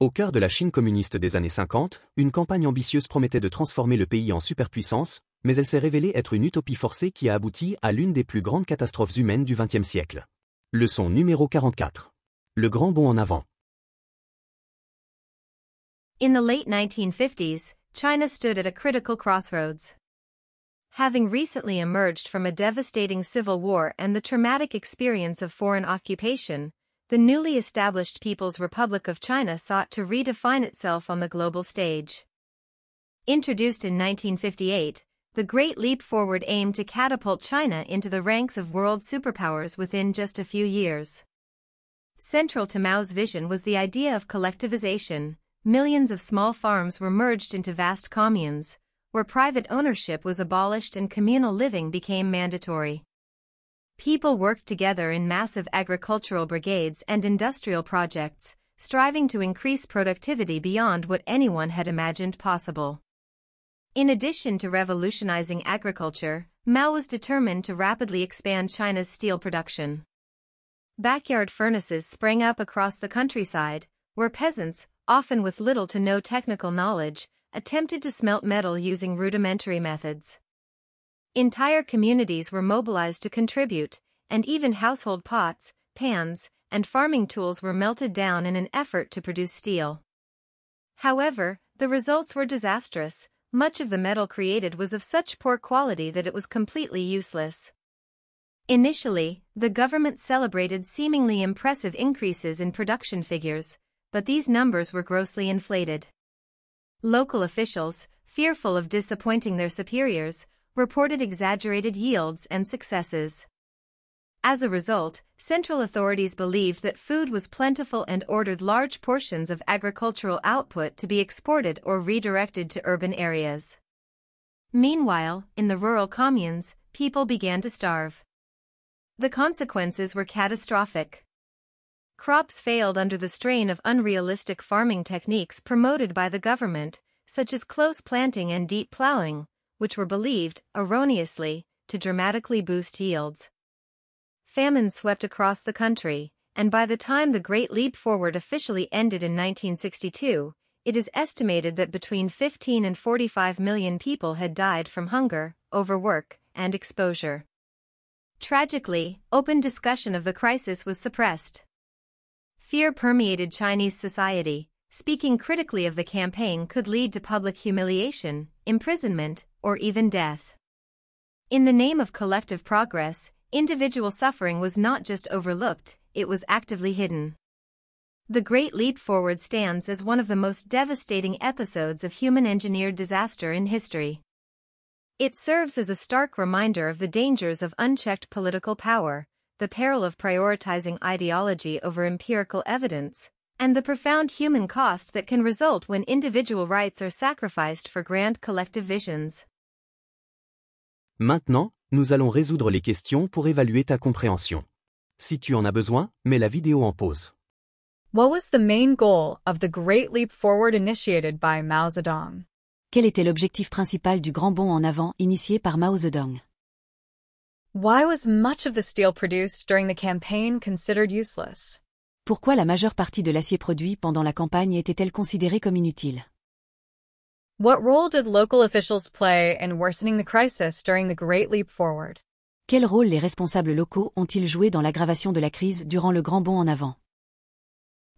Au cœur de la Chine communiste des années 50, une campagne ambitieuse promettait de transformer le pays en superpuissance, mais elle s'est révélée être une utopie forcée qui a abouti à l'une des plus grandes catastrophes humaines du XXe siècle. Leçon numéro 44. Le grand bond en avant. In the late 1950s, China stood at a critical crossroads. Having recently emerged from a devastating civil war and the traumatic experience of foreign occupation, the newly established People's Republic of China sought to redefine itself on the global stage. Introduced in 1958, the Great Leap Forward aimed to catapult China into the ranks of world superpowers within just a few years. Central to Mao's vision was the idea of collectivization. Millions of small farms were merged into vast communes, where private ownership was abolished and communal living became mandatory. People worked together in massive agricultural brigades and industrial projects, striving to increase productivity beyond what anyone had imagined possible. In addition to revolutionizing agriculture, Mao was determined to rapidly expand China's steel production. Backyard furnaces sprang up across the countryside, where peasants, often with little to no technical knowledge, attempted to smelt metal using rudimentary methods. Entire communities were mobilized to contribute, and even household pots, pans, and farming tools were melted down in an effort to produce steel. However, the results were disastrous. Much of the metal created was of such poor quality that it was completely useless. Initially, the government celebrated seemingly impressive increases in production figures, but these numbers were grossly inflated. Local officials, fearful of disappointing their superiors, reported exaggerated yields and successes. As a result, central authorities believed that food was plentiful and ordered large portions of agricultural output to be exported or redirected to urban areas. Meanwhile, in the rural communes, people began to starve. The consequences were catastrophic. Crops failed under the strain of unrealistic farming techniques promoted by the government, such as close planting and deep plowing, which were believed, erroneously, to dramatically boost yields. Famine swept across the country, and by the time the Great Leap Forward officially ended in 1962, it is estimated that between 15 and 45 million people had died from hunger, overwork, and exposure. Tragically, open discussion of the crisis was suppressed. Fear permeated Chinese society. Speaking critically of the campaign could lead to public humiliation, imprisonment, or even death. In the name of collective progress, individual suffering was not just overlooked, it was actively hidden. The Great Leap Forward stands as one of the most devastating episodes of human-engineered disaster in history. It serves as a stark reminder of the dangers of unchecked political power, the peril of prioritizing ideology over empirical evidence, and the profound human cost that can result when individual rights are sacrificed for grand collective visions. Maintenant, nous allons résoudre les questions pour évaluer ta compréhension. Si tu en as besoin, mets la vidéo en pause. What was the main goal of the Great Leap Forward initiated by Mao Zedong? Quel était l'objectif principal du grand bond en avant initié par Mao Zedong? Why was much of the steel produced during the campaign considered useless? Pourquoi la majeure partie de l'acier produit pendant la campagne était-elle considérée comme inutile? What role did local officials play in worsening the crisis during the Great Leap Forward? Quel rôle les responsables locaux ont-ils joué dans l'aggravation de la crise durant le grand bond en avant?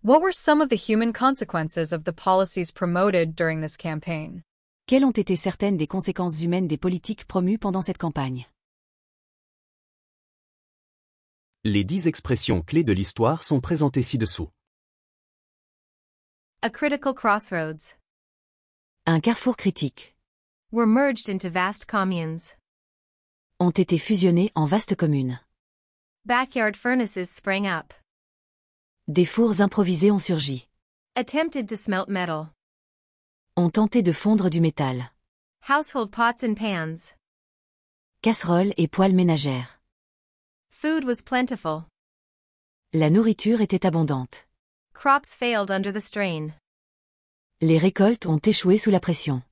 What were some of the human consequences of the policies promoted during this campaign? Quelles ont été certaines des conséquences humaines des politiques promues pendant cette campagne? Les 10 expressions clés de l'histoire sont présentées ci-dessous. A critical crossroads. Un carrefour critique. Were merged into vast communes. Ont été fusionnés en vastes communes. Backyard furnaces sprang up. Des fours improvisés ont surgi. Attempted to smelt metal. Ont tenté de fondre du métal. Household pots and pans. Casseroles et poêles ménagères. Food was plentiful. La nourriture était abondante. Crops failed under the strain. Les récoltes ont échoué sous la pression.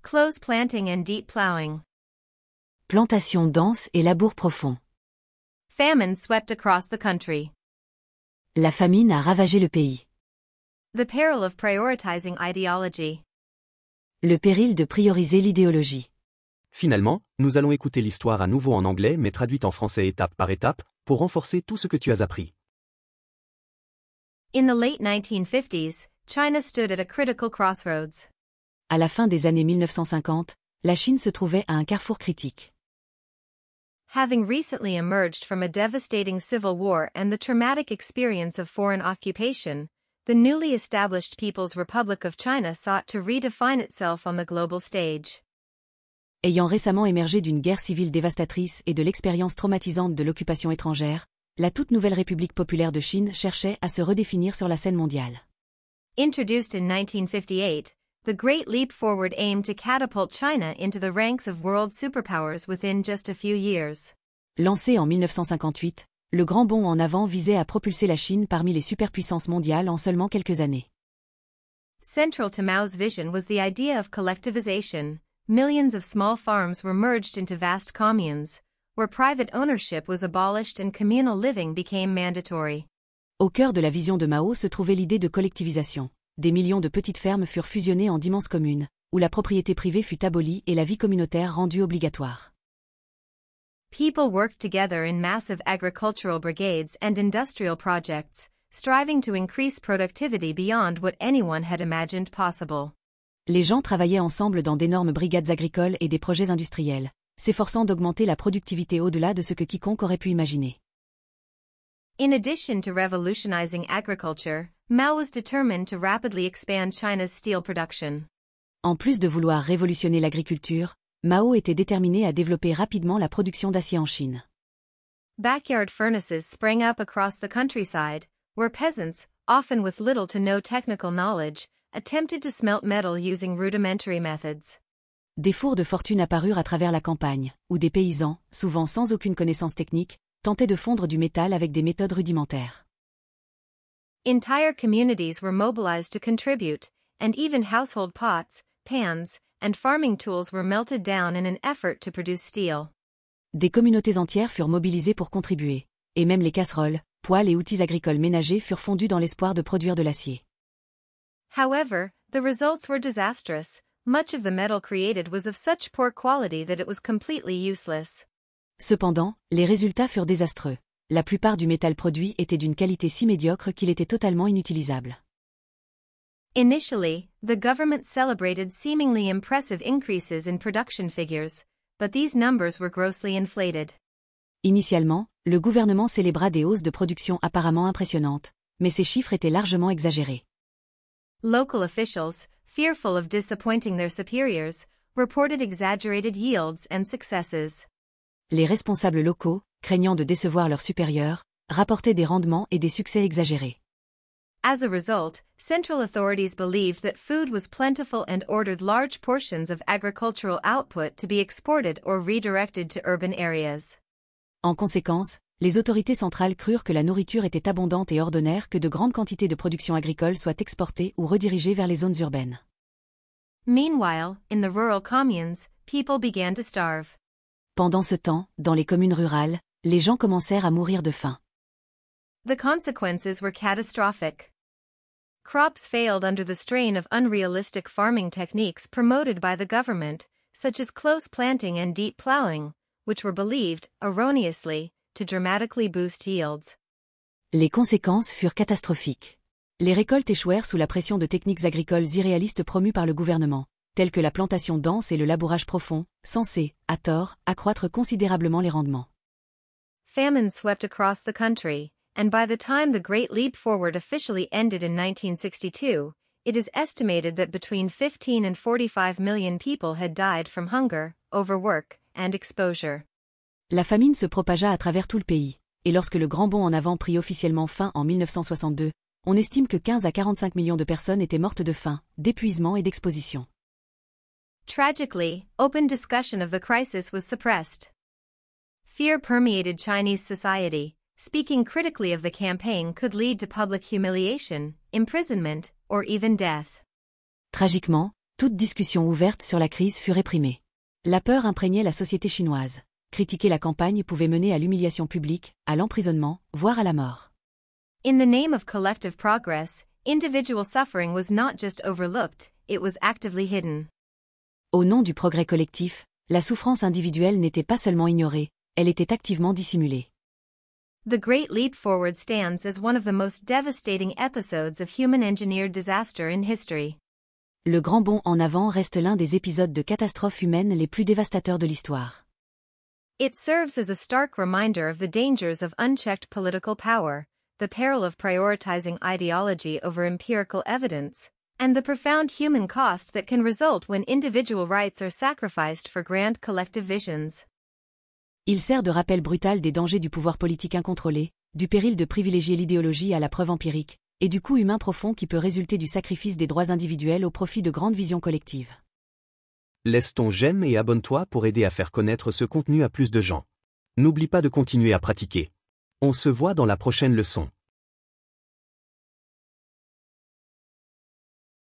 Close planting and deep plowing. Plantation dense et labour profond. Famine swept across the country. La famine a ravagé le pays. The peril of prioritizing ideology. Le péril de prioriser l'idéologie. Finalement, nous allons écouter l'histoire à nouveau en anglais mais traduite en français étape par étape, pour renforcer tout ce que tu as appris. In the late 1950s, China stood at a critical crossroads. À la fin des années 1950, la Chine se trouvait à un carrefour critique. Having recently emerged from a devastating civil war and the traumatic experience of foreign occupation, the newly established People's Republic of China sought to redefine itself on the global stage. Ayant récemment émergé d'une guerre civile dévastatrice et de l'expérience traumatisante de l'occupation étrangère, la toute nouvelle République populaire de Chine cherchait à se redéfinir sur la scène mondiale. Introduced in 1958, the Great Leap Forward aimed to catapult China into the ranks of world superpowers within just a few years. Lancé en 1958, le grand bond en avant visait à propulser la Chine parmi les superpuissances mondiales en seulement quelques années. Central to Mao's vision was the idea of collectivization. Millions of small farms were merged into vast communes, where private ownership was abolished and communal living became mandatory. Au cœur de la vision de Mao se trouvait l'idée de collectivisation. Des millions de petites fermes furent fusionnées en d'immenses communes, où la propriété privée fut abolie et la vie communautaire rendue obligatoire. People worked together in massive agricultural brigades and industrial projects, striving to increase productivity beyond what anyone had imagined possible. Les gens travaillaient ensemble dans d'énormes brigades agricoles et des projets industriels, s'efforçant d'augmenter la productivité au-delà de ce que quiconque aurait pu imaginer. In addition to revolutionizing agriculture, Mao was determined to rapidly expand China's steel production. En plus de vouloir révolutionner l'agriculture, Mao était déterminé à développer rapidement la production d'acier en Chine. Backyard furnaces sprang up across the countryside, where peasants, often with little to no technical knowledge, attempted to smelt metal using rudimentary methods. Des fours de fortune apparurent à travers la campagne, où des paysans, souvent sans aucune connaissance technique, tentaient de fondre du métal avec des méthodes rudimentaires. Entire communities were mobilized to contribute, and even household pots, pans, and farming tools were melted down in an effort to produce steel. Des communautés entières furent mobilisées pour contribuer, et même les casseroles, poêles et outils agricoles ménagers furent fondus dans l'espoir de produire de l'acier. However, the results were disastrous. Much of the metal created was of such poor quality that it was completely useless. Cependant, les résultats furent désastreux. La plupart du métal produit était d'une qualité si médiocre qu'il était totalement inutilisable. Initially, the government celebrated seemingly impressive increases in production figures, but these numbers were grossly inflated. Initialement, le gouvernement célébra des hausses de production apparemment impressionnantes, mais ces chiffres étaient largement exagérés. Local officials, fearful of disappointing their superiors, reported exaggerated yields and successes. Les responsables locaux, craignant de décevoir leurs supérieurs, rapportaient des rendements et des succès exagérés. As a result, central authorities believed that food was plentiful and ordered large portions of agricultural output to be exported or redirected to urban areas. En conséquence, les autorités centrales crurent que la nourriture était abondante et ordonnèrent que de grandes quantités de production agricole soient exportées ou redirigées vers les zones urbaines. Meanwhile, in the rural communes, people began to starve. Pendant ce temps, dans les communes rurales, les gens commencèrent à mourir de faim. The consequences were catastrophic. Crops failed under the strain of unrealistic farming techniques promoted by the government, such as close planting and deep plowing, which were believed, erroneously, to dramatically boost yields. Les conséquences furent catastrophiques. Les récoltes échouèrent sous la pression de techniques agricoles irréalistes promues par le gouvernement, telles que la plantation dense et le labourage profond, censés, à tort, accroître considérablement les rendements. Famine swept across the country, and by the time the Great Leap Forward officially ended in 1962, it is estimated that between 15 and 45 million people had died from hunger, overwork, and exposure. La famine se propagea à travers tout le pays, et lorsque le grand bond en avant prit officiellement fin en 1962, on estime que 15 à 45 millions de personnes étaient mortes de faim, d'épuisement et d'exposition. Tragically, open discussion of the crisis was suppressed. Fear permeated Chinese society. Speaking critically of the campaign could lead to public humiliation, imprisonment, or even death. Tragiquement, toute discussion ouverte sur la crise fut réprimée. La peur imprégnait la société chinoise. Critiquer la campagne pouvait mener à l'humiliation publique, à l'emprisonnement, voire à la mort. In the name of collective progress, individual suffering was not just overlooked, it was actively hidden. Au nom du progrès collectif, la souffrance individuelle n'était pas seulement ignorée, elle était activement dissimulée. The Great Leap Forward stands as one of the most devastating episodes of human-engineered disaster in history. Le grand bond en avant reste l'un des épisodes de catastrophe humaine les plus dévastateurs de l'histoire. It serves as a stark reminder of the dangers of unchecked political power, the peril of prioritizing ideology over empirical evidence, and the profound human cost that can result when individual rights are sacrificed for grand collective visions. Il sert de rappel brutal des dangers du pouvoir politique incontrôlé, du péril de privilégier l'idéologie à la preuve empirique, et du coût humain profond qui peut résulter du sacrifice des droits individuels au profit de grandes visions collectives. Laisse ton j'aime et abonne-toi pour aider à faire connaître ce contenu à plus de gens. N'oublie pas de continuer à pratiquer. On se voit dans la prochaine leçon.